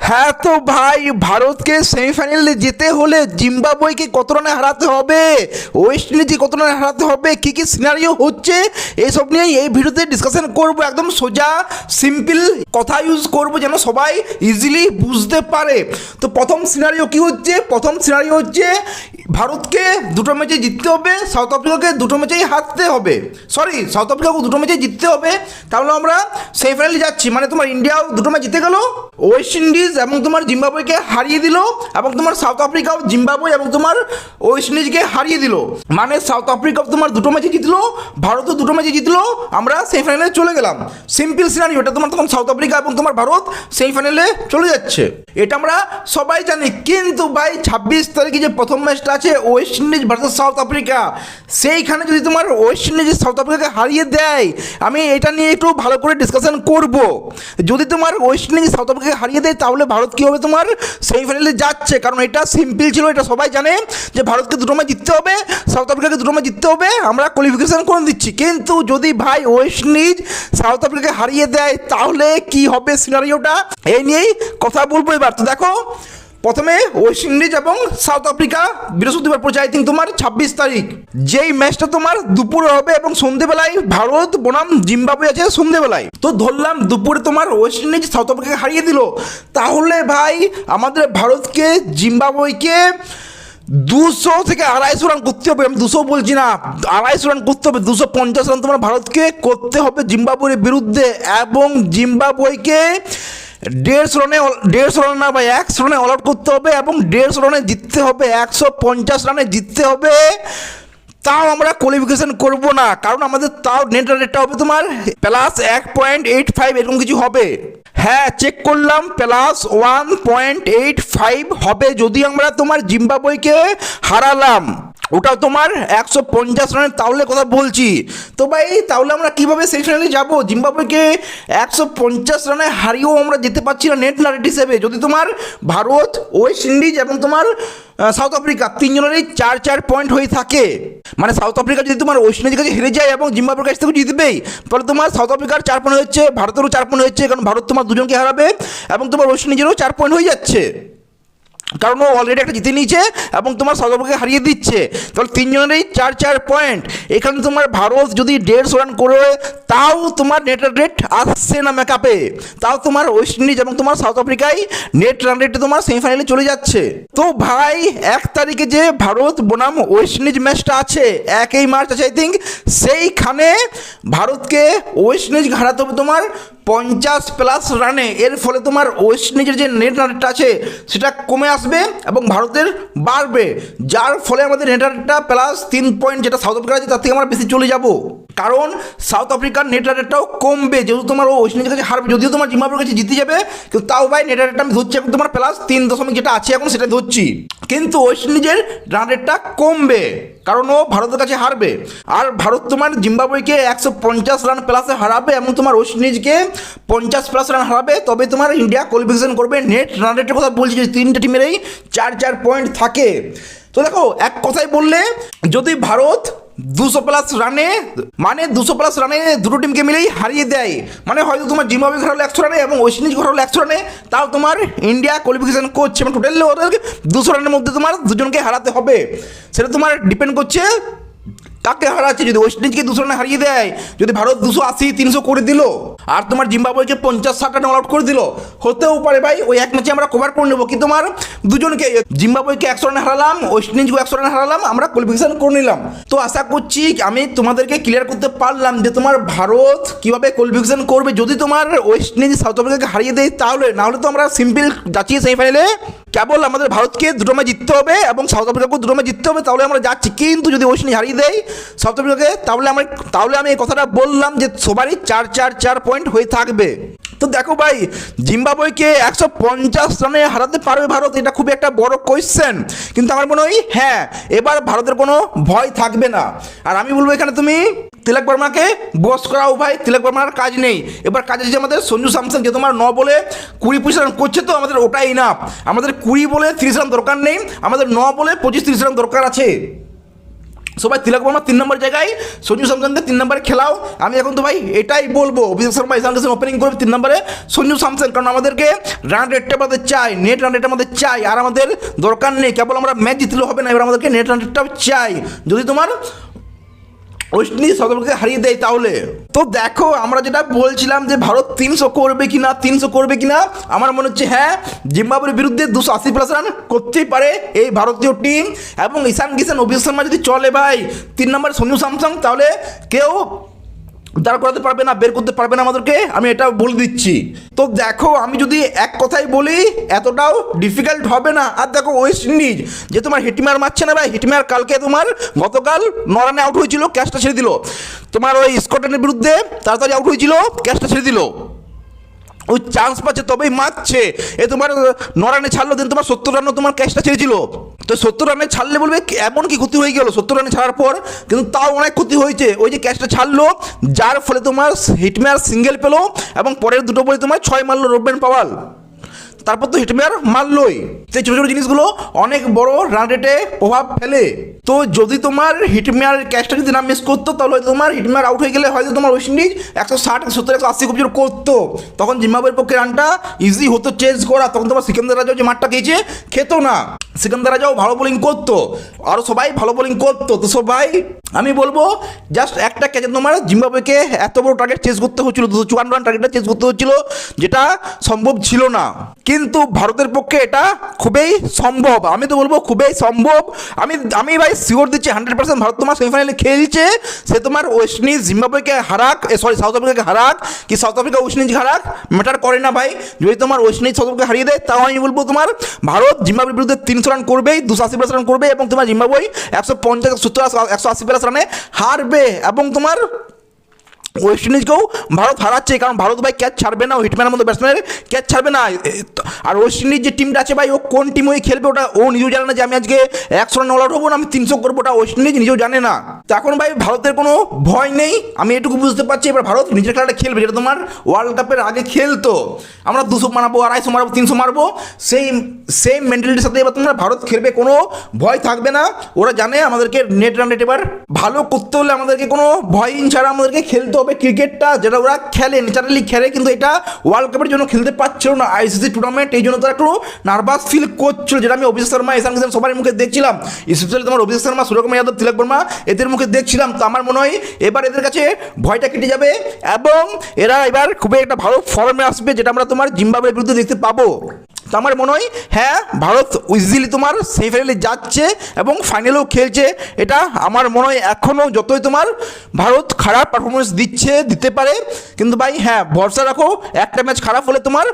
হ্যাঁ তো ভাই, ভারতকে সেমিফাইনালে যেতে হলে জিম্বাবুয়েকে কত রানে হারাতে হবে, ওয়েস্ট ইন্ডিজকে কত রানে হারাতে হবে, কী কী সিনারিও হচ্ছে, এইসব নিয়েই এই ভিডিওতে ডিসকাশন করব। একদম সোজা সিম্পল কথা ইউজ করব যেন সবাই ইজিলি বুঝতে পারে। তো প্রথম সিনারিও কী হচ্ছে, প্রথম সিনারিও হচ্ছে ভারতকে দুটো ম্যাচে জিততে হবে, সাউথ আফ্রিকাকে দুটো ম্যাচেই হারতে হবে, সরি সাউথ আফ্রিকাকে দুটো ম্যাচেই জিততে হবে, তাহলে আমরা সেমিফাইনালে যাচ্ছি। মানে তোমার ইন্ডিয়াও দুটো ম্যাচ জিতে গেল, ওয়েস্ট ইন্ডিজ এবং তোমার জিম্বাবুয়েকে হারিয়ে দিল, এবং তোমার সাউথ আফ্রিকাও জিম্বাবুয়ে এবং তোমার ওয়েস্ট ইন্ডিজকে হারিয়ে দিল। মানে সাউথ আফ্রিকাও তোমার দুটো ম্যাচে জিতলো, ভারতও দুটো ম্যাচে জিতলো, আমরা সেমিফাইনালে চলে গেলাম। সিম্পল সিনারিও এটা, তোমার তখন সাউথ আফ্রিকা এবং তোমার ভারত সেমিফাইনালে চলে যাচ্ছে, এটা আমরা সবাই জানি। কিন্তু ভাই 26 তারিখে যে প্রথম ম্যাচটা আছে West Indies versus south Africa, সেইখানে যদি তোমার ওয়েস্ট ইন্ডিজ সাউথ আফ্রিকাকে হারিয়ে দেয়, আমি এটা নিয়ে একটু ভালো করে ডিসকাশন করব। যদি তোমার ওয়েস্ট ইন্ডিজ সাউথ আফ্রিকাকে হারিয়ে দেয় তাহলে ভারত কী হবে, তোমার সেমিফাইনালে যাচ্ছে। কারণ এটা সিম্পল ছিল, এটা সবাই জানে যে ভারতকে দুটো ম্যাচ জিততে হবে, সাউথ আফ্রিকাকে দুটো ম্যাচ জিততে হবে, আমরা কোয়ালিফিকেশন করে দিচ্ছি। কিন্তু যদি ভাই ওয়েস্ট ইন্ডিজ সাউথ আফ্রিকাকে হারিয়ে দেয় তাহলে কি হবে সিনারিওটা, এই নিয়েই কথা বলবো এবার। তো দেখো, প্রথমে ওয়েস্ট ইন্ডিজ এবং সাউথ আফ্রিকা বৃহস্পতিবার পড়ছে, আই থিঙ্ক তোমার 26 তারিখ। যেই ম্যাচটা তোমার দুপুরে হবে এবং সন্ধ্যেবেলায় ভারত বনাম জিম্বাবুয়ে আছে সন্ধ্যেবেলায়। তো ধরলাম দুপুরে তোমার ওয়েস্ট ইন্ডিজ সাউথ আফ্রিকাকে হারিয়ে দিল, তাহলে ভাই আমাদের ভারতকে জিম্বাবুয়েকে 200 থেকে 250 রান করতে হবে। আমি 200 বলছি না, 250 রান করতে হবে, 250 রান তোমার ভারতকে করতে হবে জিম্বাবুয়ের বিরুদ্ধে। এবং জিম্বাবুয়েকে 150 রান না ভাই, 100 রানে অল আউট করতে হবে এবং 150 রানে জিততে হবে, 150 রানে জিততে হবে। তাও আমরা কোয়ালিফিকেশন করব না, কারণ আমাদের তাও নেট রেটটা হবে তোমার প্লাস 1.85 এরকম কিছু হবে। হ্যাঁ, চেক করলাম, প্লাস 1.85 হবে যদি আমরা তোমার জিম্বাবুয়েকে হারালাম, ওটাও তোমার 150 রানের, তাহলে কথা বলছি। তো ভাই তাহলে আমরা কীভাবে সেমিফাইনালে যাবো? জিম্বাবুয়েকে 150 রানে হারিয়েও আমরা যেতে পারছি না নেট রেট হিসেবে। যদি তোমার ভারত, ওয়েস্ট ইন্ডিজ এবং তোমার সাউথ আফ্রিকা তিনজনেরই 4-4 পয়েন্ট হয়ে থাকে, মানে সাউথ আফ্রিকা যদি তোমার ওয়েস্ট ইন্ডিজের কাছে হেরে যায় এবং জিম্বাবুয়ের কাছ থেকে জিতবেই, তাহলে তোমার সাউথ আফ্রিকার 4 পয়েন্ট হচ্ছে, ভারতেরও 4 পয়েন্ট হচ্ছে, কারণ ভারত তোমার দুজনকে হারাবে, এবং তোমার ওয়েস্ট ইন্ডিজেরও 4 পয়েন্ট হয়ে যাচ্ছে, কারণ ও অলরেডি একটা জিতে নিয়েছে এবং তোমার সাউথ আফ্রিকাকে হারিয়ে দিচ্ছে। তাহলে তিনজনেরই 4-4 পয়েন্ট। এখানে তোমার ভারত যদি 150 রান করে তাও তোমার নেট রান রেট আসছে না মেকআপে, তাও তোমার ওয়েস্ট ইন্ডিজ এবং তোমার সাউথ আফ্রিকায় নেট রান রেটে তোমার সেমিফাইনালে চলে যাচ্ছে। তো ভাই 1 তারিখে যে ভারত বনাম ওয়েস্ট ইন্ডিজ ম্যাচটা আছে, 1 মার্চ আছে আই থিঙ্ক, সেইখানে ভারতকে ওয়েস্ট ইন্ডিজ হারাতে হবে তোমার 50+ রানে। এর ফলে তোমার ওয়েস্ট ইন্ডিজের যে নেট রানটা আছে সেটা কমে আসবে এবং ভারতের বাড়বে, যার ফলে আমাদের নেট রানটা প্লাস 3 পয়েন্ট, যেটা সাউথ আফ্রিকার আছে তার থেকে আমরা বেশি চলে যাব। কারণ সাউথ আফ্রিকার নেট রানটাও কমবে, যেহেতু তোমার ওয়েস্ট ইন্ডিজের কাছে হারবে, যদিও তোমার জিম্বাবুয়ের কাছে জিতে যাবে, কিন্তু তাও ভাই নেট রানটা আমি ধরছি এখন তোমার প্লাস 3 যেটা আছে এখন সেটা ধরছি, কিন্তু ওয়েস্ট ইন্ডিজের রান রেটটা কমবে কারণ ও ভারতের কাছে হারবে। আর ভারত তোমার জিম্বাবুয়েকে 150 রান প্লাসে হারাবে এবং তোমার ওয়েস্ট ইন্ডিজকে 50+ রান হারাবে, তবে তোমার ইন্ডিয়া কোয়ালিফিকেশন করবে। নেট রান রেটের কথা বলছি যে 3টে টিমেরই 4-4 পয়েন্ট থাকে। তো দেখো, এক কথায় বললে যদি ভারত 200+ রানে, মানে 200+ রানে দুটো টিমকে মিলেই হারিয়ে দেয়, মানে হয়তো তোমার জিম্বাবুয়ে হারালো 100 রানে এবং ওয়েস্ট ইন্ডিজ হারালো 100 রানে, তাও তোমার ইন্ডিয়া কোয়ালিফিকেশন করছে, মানে টোটালি ওদের 200 রানের মধ্যে তোমার দুজনকে হারাতে হবে। সেটা তোমার ডিপেন্ড করছে কাকে হারাচ্ছে। যদি ওয়েস্ট ইন্ডিজকে 200 রানে হারিয়ে দেয়, যদি ভারত 280-300 করে দিল আর তোমার জিম্বাবুয়েকে 50-60 রানে অল আউট করে দিল, হতেও পারে ভাই ওই এক ম্যাচে আমরা কভার করে নেবো। কি তোমার দুজনকে, জিম্বাবুয়েকে 100 রানে হারালাম, ওয়েস্ট ইন্ডিজকে 100 রানে হারালাম, আমরা কোয়ালিফিকেশন করে নিলাম। তো আশা করছি আমি তোমাদেরকে ক্লিয়ার করতে পারলাম যে তোমার ভারত কীভাবে কোয়ালিফিকেশন করবে যদি তোমার ওয়েস্ট ইন্ডিজ সাউথ আফ্রিকাকে হারিয়ে দেয়। তাহলে নাহলে তো আমরা সিম্পল যাচ্ছি সেমিফাইনালে, কেবল আমাদের ভারতকে দুটো ম্যাচ জিততে হবে এবং সাউথ আফ্রিকাকেও দুটো ম্যাচ জিততে হবে, তাহলে আমরা যাচ্ছি। কিন্তু যদি ওয়েস্ট ইন্ডিজ হারিয়ে দেয় সাউথ আফ্রিকাকে, তাহলে আমি এই কথাটা বললাম যে সবারই 4-4 পয়েন্ট হয়ে থাকবে। তো দেখো ভাই, জিম্বাবুয়েকে 150 রানে হারাতে পারবে ভারত, এটা খুবই একটা বড় কোয়েশ্চেন, কিন্তু আমার মনে হয় হ্যাঁ এবার ভারতের কোনো ভয় থাকবে না। আর আমি বলবো এখানে তুমি তিলক বর্মাকে বস করাও ভাই, তিলক বর্মার কাজ নেই, এবার কাজ আছে আমাদের সঞ্জু স্যামসন, যে তোমার 9 বলে 20-25 রান করছে, তো আমাদের ওটাই না, আমাদের 20 বলে 30 রান দরকার নেই, আমাদের 9 বলে 25-30 রান দরকার আছে। সবাই তিলক বর্মা 3 নম্বর জায়গায়, সঞ্জু স্যামসনকে 3 নম্বরে খেলাও। আমি এখন তো ভাই এটাই বলবো, অভিষেক শর্মা ঈশান কিষান ওপেনিং করবে 3 নম্বরে সঞ্জু স্যামসন, কারণ আমাদেরকে রান রেটটা আমাদের চাই, নেট রান রেটটা আমাদের চাই। আর আমাদের দরকার নেই কেবল আমরা ম্যাচ জিতলে হবে না, এবার আমাদেরকে নেট রান রেটটাও চাই। যদি তোমার ওয়েস্ট ইন্ডিজ সাউথ আফ্রিকাকে হারিয়ে দেয় তাহলে। তো দেখো আমরা যেটা বলছিলাম যে ভারত 300 করবে কিনা, 300 করবে কিনা, আমার মনে হচ্ছে হ্যাঁ, জিম্বাবুয়ের বিরুদ্ধে 280+ রান করতেই পারে এই ভারতীয় টিম। এবং ঈশান কিষান অভিষেক শর্মা যদি চলে ভাই 3 নম্বরে সঞ্জু স্যামসন, তাহলে কেউ দাঁড় করাতে পারবে না, বের করতে পারবে না আমাদেরকে, আমি এটা বলে দিচ্ছি। তো দেখো আমি যদি এক কথাই বলি, এতটাও ডিফিকাল্ট হবে না। আর দেখো ওয়েস্ট ইন্ডিজ যে তোমার হিটম্যার মারছে না ভাই, হিটম্যার কালকে তোমার গতকাল 9 রানে আউট হয়েছিল, ক্যাচটা ছেড়ে দিল। তোমার ওই স্কটল্যান্ডের বিরুদ্ধে তাড়াতাড়ি আউট হয়েছিল, ক্যাচটা ছেড়ে দিল। ওই চান্স পাচ্ছে তবেই মারছে। এ তোমার 9 রানে ছাড়লো, দেন তোমার 70 রানও তোমার ক্যাচটা ছেড়েছিল। তো 70 রানে ছাড়লে বলবে এমন কি ক্ষতি হয়ে গেল 70 রানে ছাড়ার পর, কিন্তু তাও অনেক ক্ষতি হয়েছে। ওই যে ক্যাচটা ছাড়লো, যার ফলে তোমার হিটম্যার সিঙ্গেল পেলো এবং পরের দুটো বলে তোমার 6 মারলো রোবেন পাওয়াল, তারপর তো হিটম্যার মারলই। সেই ছোটো ছোটো জিনিসগুলো অনেক বড় রান রেটে প্রভাব ফেলে। তো যদি তোমার হিটম্যার ক্যাচটা যদি না মিস করতো, তাহলে হয়তো তোমার হিটম্যার আউট হয়ে গেলে হয়তো তোমার ওয়েস্ট ইন্ডিজ 160, 170, 180 খুব জোর করতো। তখন জিম্বাবুয়ের পক্ষে রানটা ইজি হতো চেঞ্জ করা। তখন তোমার সিকান্দার রাজাও যে মাঠটা খেয়েছে খেত না, সিকান্দার রাজাও ভালো বোলিং করতো, আরও সবাই ভালো বোলিং করতো। তো সবাই আমি বলবো জাস্ট একটা ক্যাচে তোমার জিম্বাবুয়েকে এত বড় টার্গেট চেঞ্জ করতে হচ্ছিল, 254 রান টার্গেটটা চেঞ্জ করতে হচ্ছিল, যেটা সম্ভব ছিল না। কিন্তু ভারতের পক্ষে এটা খুবই সম্ভব, আমি তো বলবো খুবই সম্ভব। আমি ভাই শিওর দিচ্ছি 100% ভারত তোমার সেমিফাইনালে খেলছে, সে তোমার ওয়েস্ট ইন্ডিজ জিম্বাবুয়েকে হারাক, সাউথ আফ্রিকাকে হারাক কি সাউথ আফ্রিকা ওয়েস্ট ইন্ডিজ হারাক, ম্যাটার করে না ভাই। যদি তোমার ওয়েস্ট ইন্ডিজ সাউথ আফ্রিকা হারিয়ে দেয়, তাও আমি বলবো তোমার ভারত জিম্বাবুয়ের বিরুদ্ধে 300 রান করবেই, 280+ রান করবে, এবং তোমার জিম্বাবুয়ে 150, 170, 180+ রানে হারবে। এবং তোমার ওয়েস্ট ইন্ডিজকেও ভারত হারাচ্ছে, কারণ ভারত ভাই ক্যাচ ছাড়বে না, ও হিটম্যানের মতো ব্যাটসম্যানের ক্যাচ ছাড়বে না। আর ওয়েস্ট ইন্ডিজ যে টিমটা আছে ভাই, ও কোন টিম হয়ে খেলবে ওটা ও নিজেও জানে না, যে আমি আজকে 100 রান অল আউট হবো না, আমি 300 করবো, ওটা ওয়েস্ট ইন্ডিজ নিজেও জানে না। তো এখন ভাই ভারতের কোনো ভয় নেই, আমি এটুকু বুঝতে পারছি। এবার ভারত নিজের খেলাটা খেলবে, যেটা তোমার ওয়ার্ল্ড কাপের আগে খেলতো, আমরা 200 মারবো, 250 মারবো, 300 মারবো, সেম মেন্টালিটির সাথে এবার তোমরা ভারত খেলবে, কোনো ভয় থাকবে না। ওরা জানে আমাদেরকে নেট রান রেট এবার ভালো করতে হলে আমাদেরকে কোনো ভয়হীন ছাড়া আমাদেরকে খেলতে হবে ক্রিকেটটা, যেটা ওরা খেলে, ন্যাচারালি খেলে, কিন্তু এটা ওয়ার্ল্ড কাপের জন্য খেলতে পারছিল না, আইসিসি টুর্নামেন্ট, এই জন্য তারা একটু নার্ভাস ফিল করছিল, যেটা আমি অভিষেক শর্মা, ঈশান কিষান সবার মুখে দেখছিলাম, স্পেশালি তোমার অভিষেক শর্মা, সূর্যকুমার যাদব, তিলক বর্মা, এদের মুখে দেখছিলাম। তো আমার মনে হয় এবার এদের কাছে ভয়টা কেটে যাবে এবং এরা এবার খুবই একটা ভালো ফর্মে আসবে, যেটা আমরা তোমার জিম্বাবুয়ের বিরুদ্ধে দেখতে পাবো। তো আমার মনে হয় হ্যাঁ, ভারত ইজিলি তোমার সেমিফাইনালে যাচ্ছে এবং ফাইনালেও খেলছে। এটা আমার মনে হয় এখনও যতই তোমার ভারত খারাপ পারফরমেন্স দিতে পারে, কিন্তু ভাই হ্যাঁ ভরসা রাখো, একটা ম্যাচ খারাপ হলে তোমার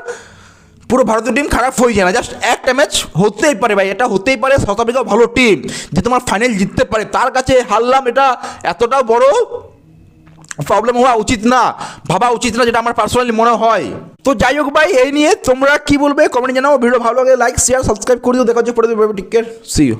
পুরো ভারতীয় টিম খারাপ হয়ে যায় না, জাস্ট একটা ম্যাচ হতেই পারে ভাই, এটা হতেই পারে। সাউথ আফ্রিকাও ভালো টিম, যে তোমার ফাইনাল জিততে পারে, তার কাছে হারলাম, এটা এতটাও বড় প্রবলেম হওয়া উচিত না, ভাবা উচিত না, যেটা আমার পার্সোনালি মনে হয়। তো যাই হোক ভাই, এই নিয়ে তোমরা কি বলবে কমেন্ট জানাও। ভিডিও ভালো লাগে লাইক শেয়ার সাবস্ক্রাইব করে দিও। দেখা হচ্ছে পরে টেক কেয়ার, সি ইউ।